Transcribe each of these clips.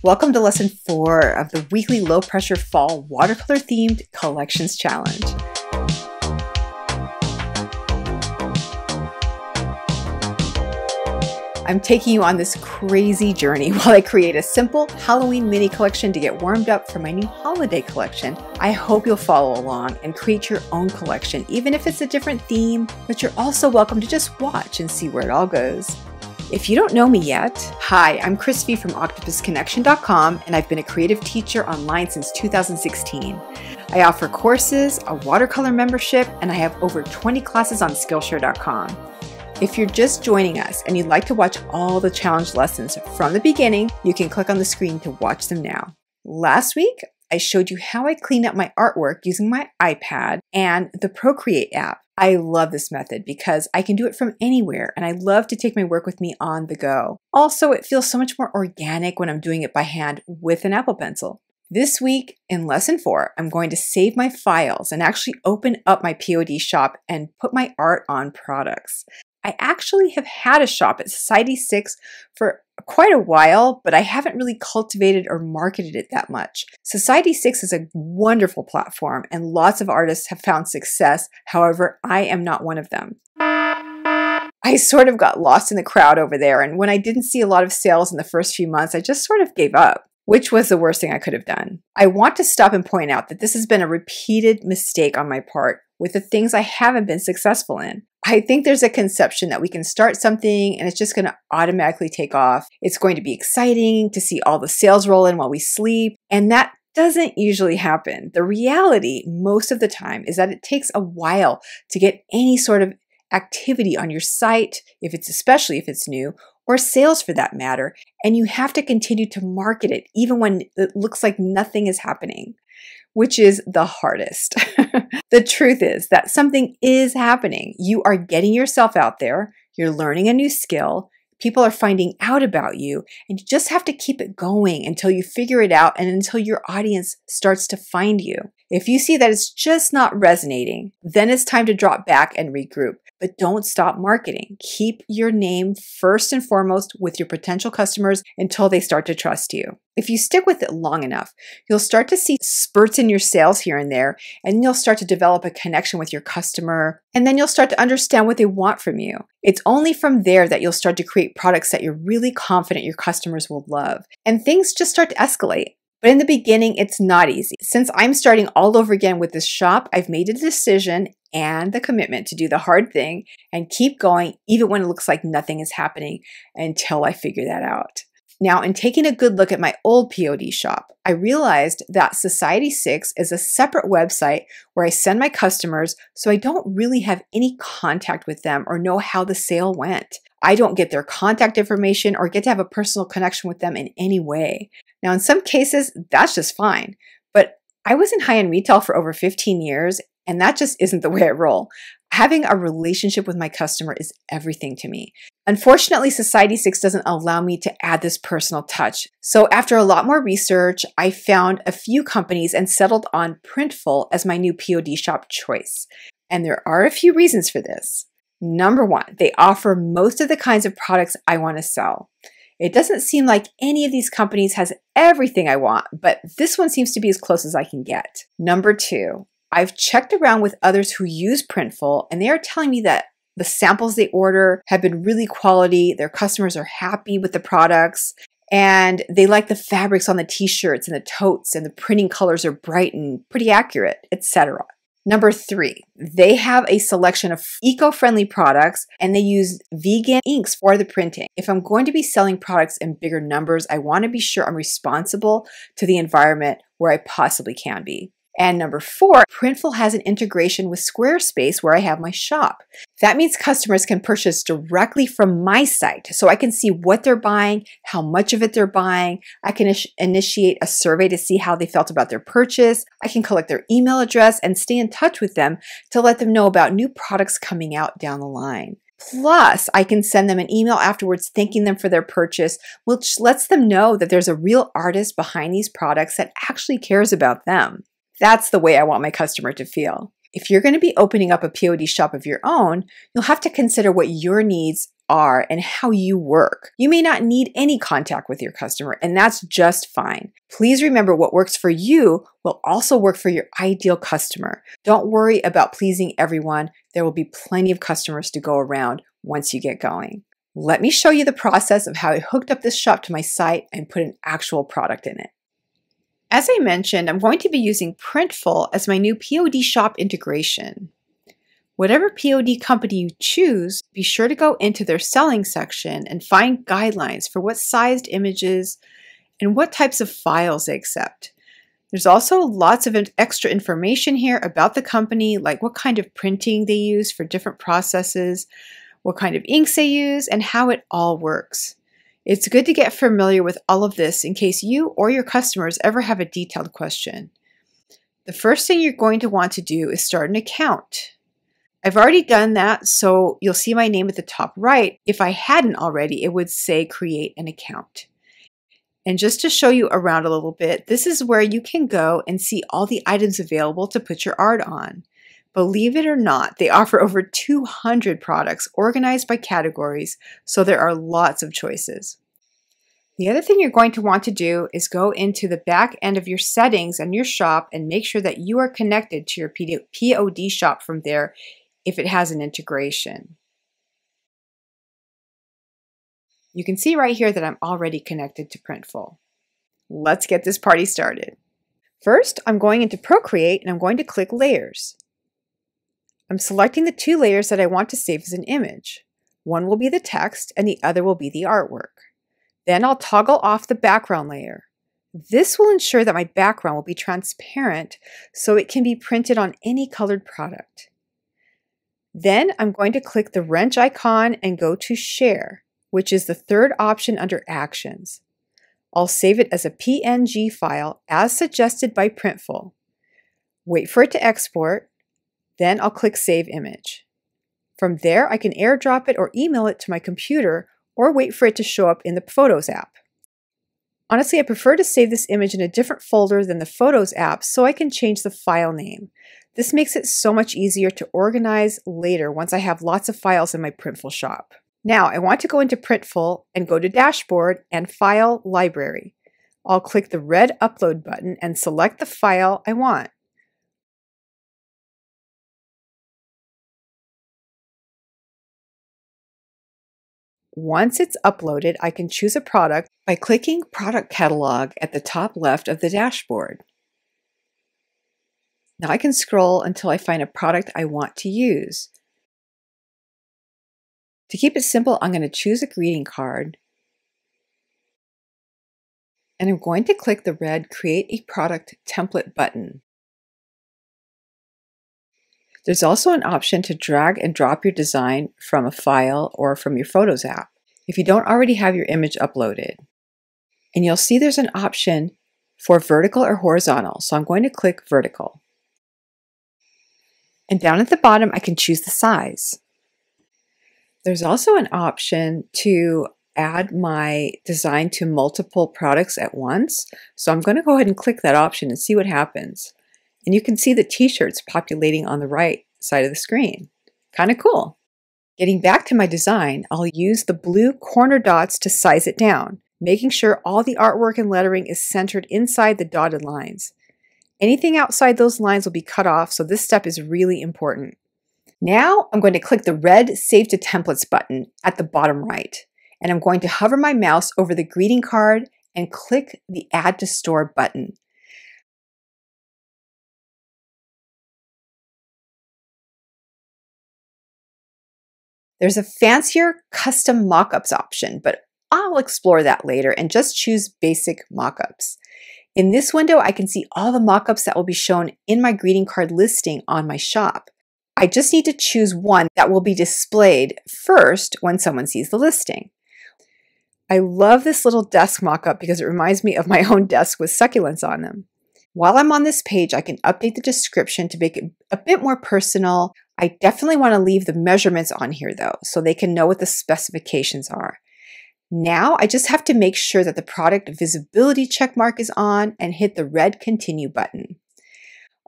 Welcome to lesson 4 of the weekly low pressure fall watercolor themed collections challenge. I'm taking you on this crazy journey while I create a simple Halloween mini collection to get warmed up for my new holiday collection. I hope you'll follow along and create your own collection, even if it's a different theme, but you're also welcome to just watch and see where it all goes. If you don't know me yet, hi, I'm Christy from octopusconnection.com, and I've been a creative teacher online since 2016. I offer courses, a watercolor membership, and I have over 20 classes on Skillshare.com. If you're just joining us and you'd like to watch all the challenge lessons from the beginning, you can click on the screen to watch them now. Last week, I showed you how I clean up my artwork using my iPad and the Procreate app. I love this method because I can do it from anywhere, and I love to take my work with me on the go. Also, it feels so much more organic when I'm doing it by hand with an Apple Pencil. This week in lesson 4, I'm going to save my files and actually open up my POD shop and put my art on products. I actually have had a shop at Society 6 for quite a while, but I haven't really cultivated or marketed it that much. Society 6 is a wonderful platform and lots of artists have found success. However, I am not one of them. I sort of got lost in the crowd over there, and when I didn't see a lot of sales in the first few months, I just sort of gave up, which was the worst thing I could have done. I want to stop and point out that this has been a repeated mistake on my part with the things I haven't been successful in. I think there's a conception that we can start something and it's just going to automatically take off. It's going to be exciting to see all the sales roll in while we sleep, and that doesn't usually happen. The reality most of the time is that it takes a while to get any sort of activity on your site, especially if it's new, or sales for that matter, and you have to continue to market it even when it looks like nothing is happening, which is the hardest. The truth is that something is happening. You are getting yourself out there, you're learning a new skill, people are finding out about you, and you just have to keep it going until you figure it out and until your audience starts to find you. If you see that it's just not resonating, then it's time to drop back and regroup. But don't stop marketing. Keep your name first and foremost with your potential customers until they start to trust you. If you stick with it long enough, you'll start to see spurts in your sales here and there, and you'll start to develop a connection with your customer, and then you'll start to understand what they want from you. It's only from there that you'll start to create products that you're really confident your customers will love, and things just start to escalate. But in the beginning, it's not easy. Since I'm starting all over again with this shop, I've made a decision and the commitment to do the hard thing and keep going even when it looks like nothing is happening until I figure that out. Now, in taking a good look at my old POD shop, I realized that Society 6 is a separate website where I send my customers, so I don't really have any contact with them or know how the sale went. I don't get their contact information or get to have a personal connection with them in any way. Now, in some cases, that's just fine, but I was in high-end retail for over 15 years, and that just isn't the way I roll. Having a relationship with my customer is everything to me. Unfortunately, Society 6 doesn't allow me to add this personal touch. So after a lot more research, I found a few companies and settled on Printful as my new POD shop choice. And there are a few reasons for this. Number 1, they offer most of the kinds of products I want to sell. It doesn't seem like any of these companies has everything I want, but this one seems to be as close as I can get. Number 2, I've checked around with others who use Printful, and they are telling me that the samples they order have been really quality, their customers are happy with the products, and they like the fabrics on the t-shirts and the totes, and the printing colors are bright and pretty accurate, etc. Number 3, they have a selection of eco-friendly products and they use vegan inks for the printing. If I'm going to be selling products in bigger numbers, I want to be sure I'm responsible to the environment where I possibly can be. And number 4, Printful has an integration with Squarespace where I have my shop. That means customers can purchase directly from my site, so I can see what they're buying, how much of it they're buying. I can initiate a survey to see how they felt about their purchase. I can collect their email address and stay in touch with them to let them know about new products coming out down the line. Plus, I can send them an email afterwards thanking them for their purchase, which lets them know that there's a real artist behind these products that actually cares about them. That's the way I want my customer to feel. If you're going to be opening up a POD shop of your own, you'll have to consider what your needs are and how you work. You may not need any contact with your customer, and that's just fine. Please remember what works for you will also work for your ideal customer. Don't worry about pleasing everyone. There will be plenty of customers to go around once you get going. Let me show you the process of how I hooked up this shop to my site and put an actual product in it. As I mentioned, I'm going to be using Printful as my new POD shop integration. Whatever POD company you choose, be sure to go into their selling section and find guidelines for what sized images and what types of files they accept. There's also lots of extra information here about the company, like what kind of printing they use for different processes, what kind of inks they use, and how it all works. It's good to get familiar with all of this in case you or your customers ever have a detailed question. The first thing you're going to want to do is start an account. I've already done that, so you'll see my name at the top right. If I hadn't already, it would say create an account. And just to show you around a little bit, this is where you can go and see all the items available to put your art on. Believe it or not, they offer over 200 products organized by categories, so there are lots of choices. The other thing you're going to want to do is go into the back end of your settings and your shop and make sure that you are connected to your POD shop from there if it has an integration. You can see right here that I'm already connected to Printful. Let's get this party started. First, I'm going into Procreate and I'm going to click Layers. I'm selecting the two layers that I want to save as an image. One will be the text and the other will be the artwork. Then I'll toggle off the background layer. This will ensure that my background will be transparent so it can be printed on any colored product. Then I'm going to click the wrench icon and go to Share, which is the third option under Actions. I'll save it as a PNG file as suggested by Printful. Wait for it to export. Then I'll click Save Image. From there, I can airdrop it or email it to my computer or wait for it to show up in the Photos app. Honestly, I prefer to save this image in a different folder than the Photos app so I can change the file name. This makes it so much easier to organize later once I have lots of files in my Printful shop. Now, I want to go into Printful and go to Dashboard and File Library. I'll click the red Upload button and select the file I want. Once it's uploaded, I can choose a product by clicking Product Catalog at the top left of the dashboard. Now I can scroll until I find a product I want to use. To keep it simple, I'm going to choose a greeting card. And I'm going to click the red Create a Product Template button. There's also an option to drag and drop your design from a file or from your Photos app if you don't already have your image uploaded. And you'll see there's an option for vertical or horizontal, so I'm going to click vertical. And down at the bottom, I can choose the size. There's also an option to add my design to multiple products at once, so I'm going to go ahead and click that option and see what happens. And you can see the t-shirts populating on the right side of the screen. Kind of cool. Getting back to my design, I'll use the blue corner dots to size it down, making sure all the artwork and lettering is centered inside the dotted lines. Anything outside those lines will be cut off, so this step is really important. Now I'm going to click the red Save to Templates button at the bottom right, and I'm going to hover my mouse over the greeting card and click the Add to Store button. There's a fancier custom mockups option, but I'll explore that later and just choose basic mockups. In this window, I can see all the mockups that will be shown in my greeting card listing on my shop. I just need to choose one that will be displayed first when someone sees the listing. I love this little desk mockup because it reminds me of my own desk with succulents on them. While I'm on this page, I can update the description to make it a bit more personal. I definitely want to leave the measurements on here though, so they can know what the specifications are. Now I just have to make sure that the product visibility checkmark is on and hit the red Continue button.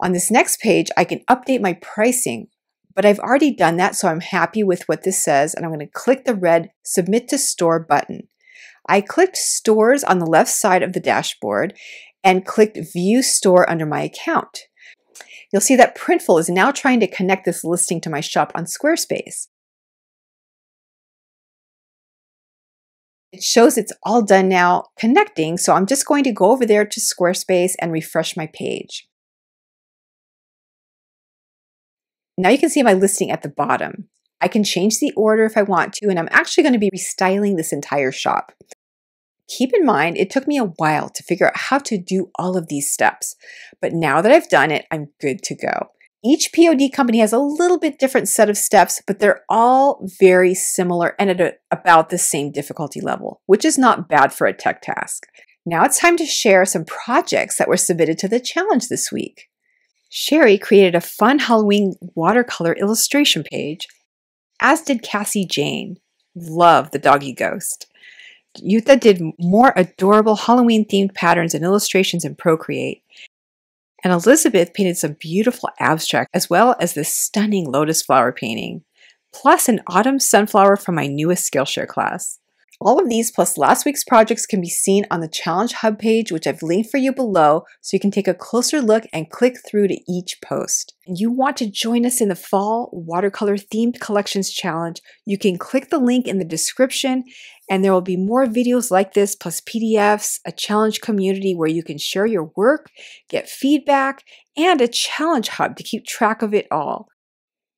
On this next page, I can update my pricing, but I've already done that, so I'm happy with what this says, and I'm going to click the red Submit to Store button. I clicked Stores on the left side of the dashboard and clicked View Store under my account. You'll see that Printful is now trying to connect this listing to my shop on Squarespace. It shows it's all done now connecting, so I'm just going to go over there to Squarespace and refresh my page. Now you can see my listing at the bottom. I can change the order if I want to, and I'm actually going to be restyling this entire shop. Keep in mind, it took me a while to figure out how to do all of these steps, but now that I've done it, I'm good to go. Each POD company has a little bit different set of steps, but they're all very similar and at about the same difficulty level, which is not bad for a tech task. Now it's time to share some projects that were submitted to the challenge this week. Sherry created a fun Halloween watercolor illustration page, as did Cassie Jane. Love the doggy ghost. Yutha did more adorable Halloween-themed patterns and illustrations in Procreate. And Elizabeth painted some beautiful abstract, as well as this stunning lotus flower painting, plus an autumn sunflower from my newest Skillshare class. All of these plus last week's projects can be seen on the Challenge Hub page, which I've linked for you below, so you can take a closer look and click through to each post. And you want to join us in the Fall Watercolor Themed Collections Challenge, you can click the link in the description, and there will be more videos like this, plus PDFs, a challenge community where you can share your work, get feedback, and a Challenge Hub to keep track of it all.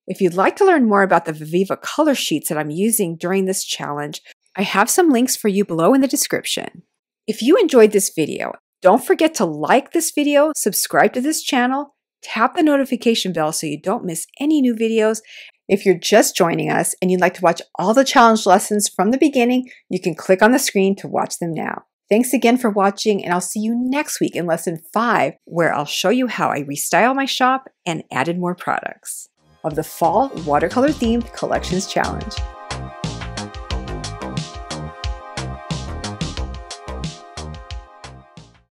If you'd like to learn more about the Viviva color sheets that I'm using during this challenge, I have some links for you below in the description. If you enjoyed this video, don't forget to like this video, subscribe to this channel, tap the notification bell so you don't miss any new videos. If you're just joining us and you'd like to watch all the challenge lessons from the beginning, you can click on the screen to watch them now. Thanks again for watching, and I'll see you next week in lesson 5, where I'll show you how I restyle my shop and added more products of the Fall Watercolor Themed Collections Challenge.